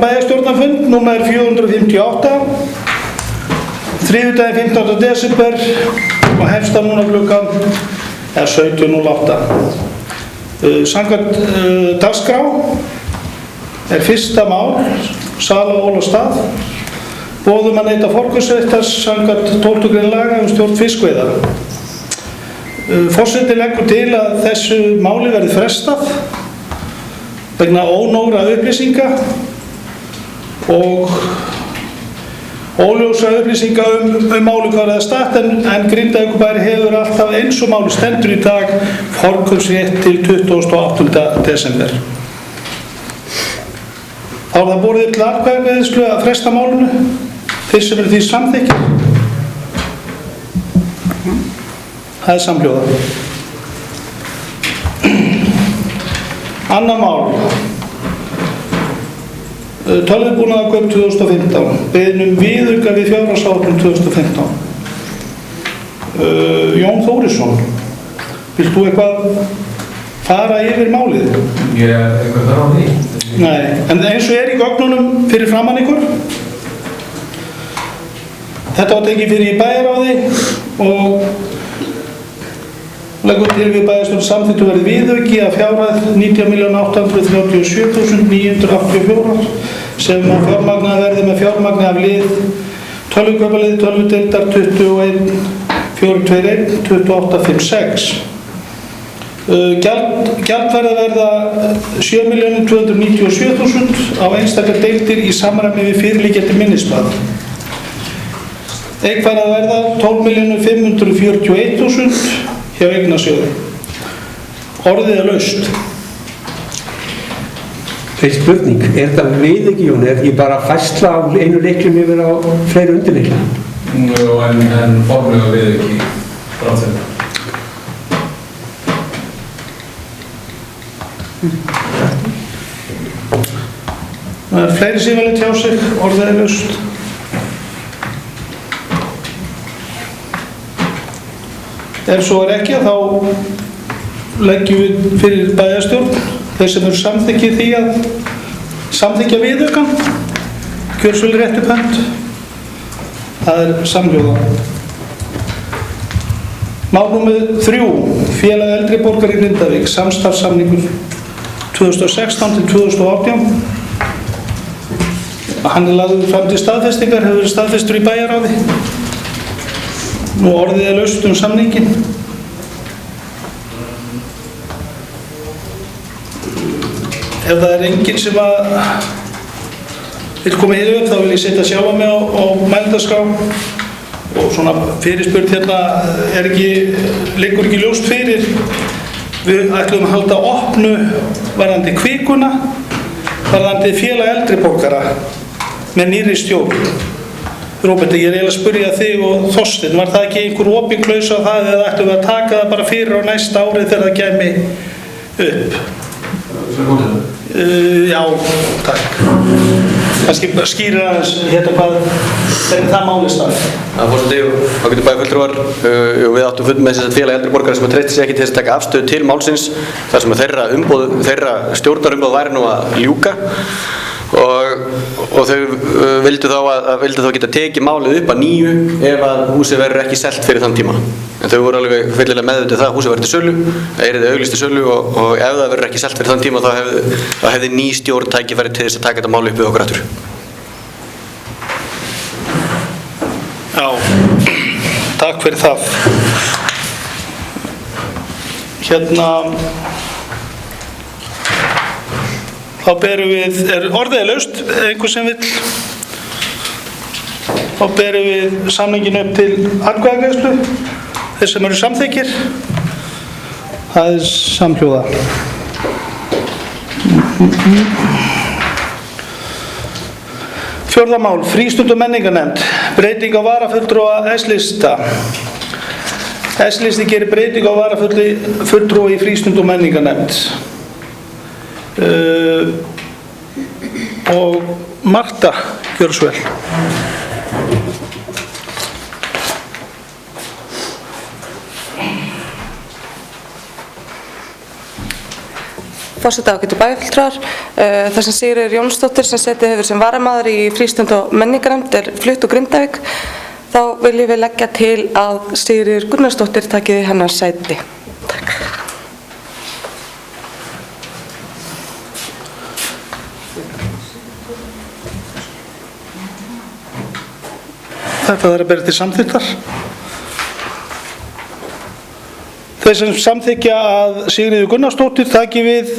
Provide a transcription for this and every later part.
Bæjarstjórnarfund númer 458 þriðjudaginn 15. desember og hefst það núna klukkan 17:08. Samkvæmt dagskrá fyrsta mál sala á Ólafsstað boðum að neyta forkaupsréttar samkvæmt 12. grein laga stjórn fiskveiða. Forseti leggur til að þessu máli verði frestað vegna ónógra upplýsinga og óljósra upplýsinga máli hvað er statt en Grindavíkurbær hefur alltaf eins og máli stendur í dag forkaupsrétt til 28. desember. Þá er það borið til atkvæðagreiðslu að fresta málinu fyrst sem því samþykkir. Það er samhljóða. Annað mál. Tölvubúnaðarkaup 2015. Beiðnum viðauka við fjárhagsáætlun 2015. Jón Þórisson, vilt þú eitthvað fara yfir málið? Ég eitthvað þarf á því. Nei, en eins og í gögnunum fyrir framan ykkur. Þetta var tekið fyrir í bæjarráði og leggur til við bæjarstjórn samþykktu verði viðauki að fjárhæð 19.837.984 sem að fjármagnaði verði með fjármagni af lið tölvukaupalið tölvudeildar 21.421.2856. Gjald verða 7.297.000 á einstakar deildir í samræmi við fyrirliggjandi minnisblað. Eign fær að verða 12.541.000 hjá eignasjóði. Orðið er laust. Fyrst spurning, þetta viðauki, Jón, ekki bara færsla á einu leiklum yfir á fleiri undirleikla? Jú, en formlega viðauki framsett. Það er fleiri sem vilja tjá sig, orðið er laust. Ef svo er ekki, þá leggjum við fyrir bæjarstjórn þeir sem eru samþykkið því að samþykkja viðaukann, kjörsvölu rétt upp hönd. Það er samhljóða. Mál númer 3, Félag eldri borgara í Grindavík, samstarfssamningur 2016 til 2018. Hann er lagður fram til staðfestingar, hefur verið staðfestur í bæjarráði. Nú orðið er laust samningin. Ef það er enginn sem að vill koma hér upp, þá vil ég setja sjálfa mig á mælendaskrá og svona fyrirspurn hérna liggur ekki ljóst fyrir. Við ætlum að halda opnu varðandi kvikuna, varðandi félag eldri borgara með nýrri stjórn. Róbert, ég er eiginlega að spyrja þig og Þorsteinn, var það ekki einhver opin klaus á það eða ættum við að taka það bara fyrir á næsta ári þegar það kæmi upp? Já, takk. Kannski skýrir aðeins hérna hvað það máli stað. Það fórst að þá getur bæjarfulltrúar við áttum fund með félag eldri borgara sem treysti sig ekki til þess að taka afstöðu til málsins þar sem þeirra stjórnarumboð væri nú að ljúka og þau vildu þá geta tekið málið upp að nýju ef að húsið verður ekki selt fyrir þann tíma. En þau voru alveg fyllilega meðvitað það að húsið verður til sölu, það yrði auglýst til sölu og ef það verður ekki selt fyrir þann tíma þá hefði ný stjórn tækifæri til þess að taka þetta mál upp við okkur aftur. Já, takk fyrir það. Hérna þá berum við, orðið er laust, einhver sem vill, þá berum við samningin upp til atkvæðagreiðslu, þeir sem eru samþykkir, það er samhljóða. Fjórða mál, frístund- og menningarnefnd, breyting á varafulltrúa S-lista. S-listi gerir breyting á varafulltrúa í frístund- og menningarnefnd. Og Marta, gjörðu svo vel. Forseti ágætu bæjarfulltrúar, þar sem Sigríður Jónsdóttir sem setið hefur sem varamaður í frístund- og menningarnefnd flutt úr Grindavík, þá viljum við leggja til að Sigríður Gunnarsdóttir taki hennar sæti. Takk. Þetta þarf að bera til samþykktar. Þeir sem samþykkja að Sigríður Gunnarsdóttir taki við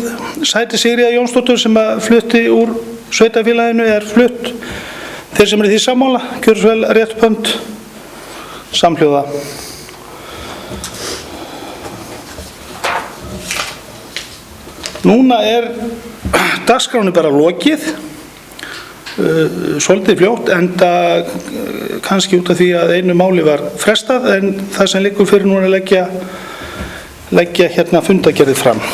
sæti Sigríðar Jónsdóttur sem að flutti úr sveitarfélaginu flutt. Þeir sem eru því sammála, gjörðu svo vel rétt upp hönd, samhljóða. Núna dagskráni bara lokið, svolítið fljótt, enda kannski út af því að einu máli var frestað, en það sem liggur fyrir núna að leggja hérna fundagerðið fram.